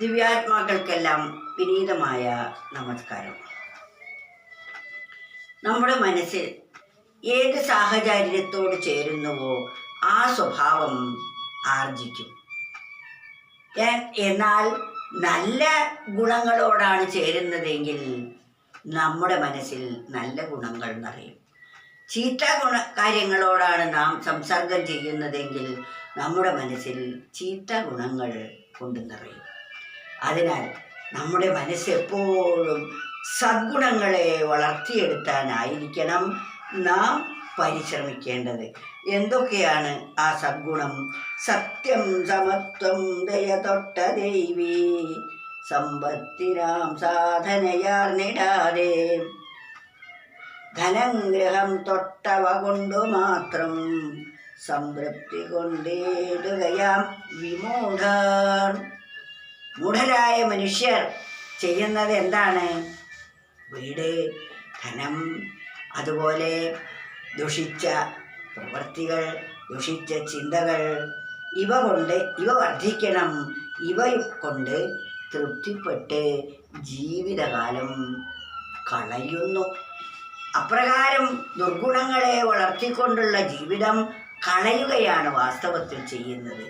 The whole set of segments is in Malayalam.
ദിവ്യാത്മാക്കൾക്കെല്ലാം വിനീതമായ നമസ്കാരം. നമ്മുടെ മനസ്സിൽ ഏത് സാഹചര്യത്തോട് ചേരുന്നുവോ ആ സ്വഭാവം ആർജിക്കും. എന്നാൽ നല്ല ഗുണങ്ങളോടാണ് ചേരുന്നതെങ്കിൽ നമ്മുടെ മനസ്സിൽ നല്ല ഗുണങ്ങൾ നിറയും. ചീത്ത കാര്യങ്ങളോടാണ് നാം സംസർഗം ചെയ്യുന്നതെങ്കിൽ നമ്മുടെ മനസ്സിൽ ചീത്ത ഗുണങ്ങൾ കൊണ്ട് നിറയും. അതിനാൽ നമ്മുടെ മനസ്സ് എപ്പോഴും സദ്ഗുണങ്ങളെ വളർത്തിയെടുക്കാനായിരിക്കണം നാം പരിശ്രമിക്കേണ്ടത്. എന്തൊക്കെയാണ് ആ സദ്ഗുണം? സത്യം, സമത്വം, ദയ തൊട്ട ദൈവീ, സമ്പത്തിനാം സാധനയാർന്നിടാതെ, ധനഗ്രഹം തൊട്ടവ കൊണ്ടു മാത്രം സംതൃപ്തി കൊണ്ടിടുകയാം വിമൂഢർ. മൂഢരായ മനുഷ്യർ ചെയ്യുന്നത് എന്താണ്? വീട്, ധനം, അതുപോലെ ദുഷിച്ച പ്രവൃത്തികൾ, ദുഷിച്ച ചിന്തകൾ, ഇവ വർദ്ധിക്കണം. ഇവ കൊണ്ട് തൃപ്തിപ്പെട്ട് ജീവിതകാലം കളയുന്നു. അപ്രകാരം ദുർഗുണങ്ങളെ വളർത്തിക്കൊണ്ടുള്ള ജീവിതം കളയുകയാണ് വാസ്തവത്തിൽ ചെയ്യുന്നത്.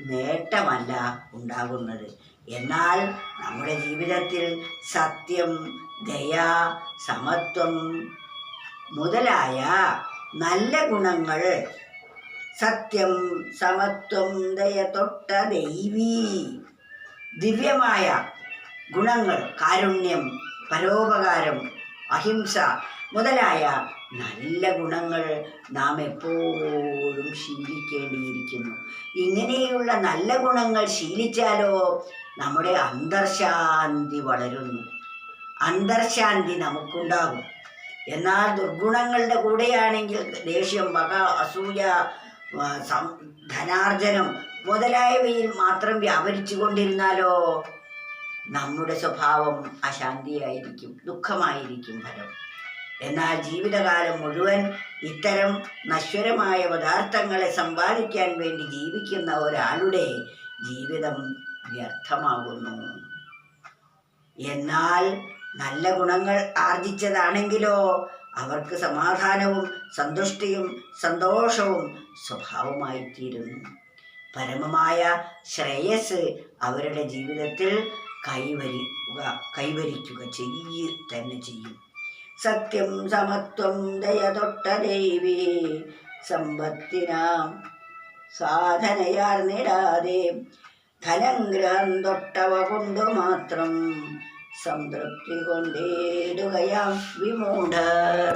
നേട്ടമല്ല ഉണ്ടാകുന്നത്. എന്നാൽ നമ്മുടെ ജീവിതത്തിൽ സത്യം, ദയ, സമത്വം മുതലായ നല്ല ഗുണങ്ങൾ, സത്യം, സമത്വം, ദയ തൊട്ട ദൈവീ, ദിവ്യമായ ഗുണങ്ങൾ, കാരുണ്യം, പരോപകാരം, അഹിംസ മുതലായ നല്ല ഗുണങ്ങൾ നാം എപ്പോഴും ശീലിക്കേണ്ടിയിരിക്കുന്നു. ഇങ്ങനെയുള്ള നല്ല ഗുണങ്ങൾ ശീലിച്ചാലോ നമ്മുടെ അന്തർശാന്തി വളരുന്നു. അന്തർശാന്തി നമുക്കുണ്ടാകും. എന്നാൽ ദുർഗുണങ്ങളുടെ കൂടെയാണെങ്കിൽ ദേഷ്യം, പക, അസൂയ, ധനാർജനം മുതലായവയിൽ മാത്രം വ്യാപരിച്ചു കൊണ്ടിരുന്നാലോ നമ്മുടെ സ്വഭാവം അശാന്തിയായിരിക്കും, ദുഃഖമായിരിക്കും ഫലം. എന്നാൽ ജീവിതകാലം മുഴുവൻ ഇത്തരം നശ്വരമായ പദാർത്ഥങ്ങളെ സമ്പാദിക്കാൻ വേണ്ടി ജീവിക്കുന്ന ഒരാളുടെ ജീവിതം വ്യർത്ഥമാകുന്നു. എന്നാൽ നല്ല ഗുണങ്ങൾ ആർജിച്ചതാണെങ്കിലോ അവർക്ക് സമാധാനവും സന്തുഷ്ടിയും സന്തോഷവും സ്വഭാവമായിത്തീരുന്നു. പരമമായ ശ്രേയസ് അവരുടെ ജീവിതത്തിൽ കൈവരിക്കുക തന്നെ ചെയ്യും. സത്യം, സമത്വം, ദയ തൊട്ട ദൈവീ, സമ്പത്തിനാം സാധനയാർന്നിടാതെ, ധനഗ്രഹം തൊട്ടവ കൊണ്ടു മാത്രം സംതൃപ്തി കൊണ്ടിടുകയാം വിമൂഢർ.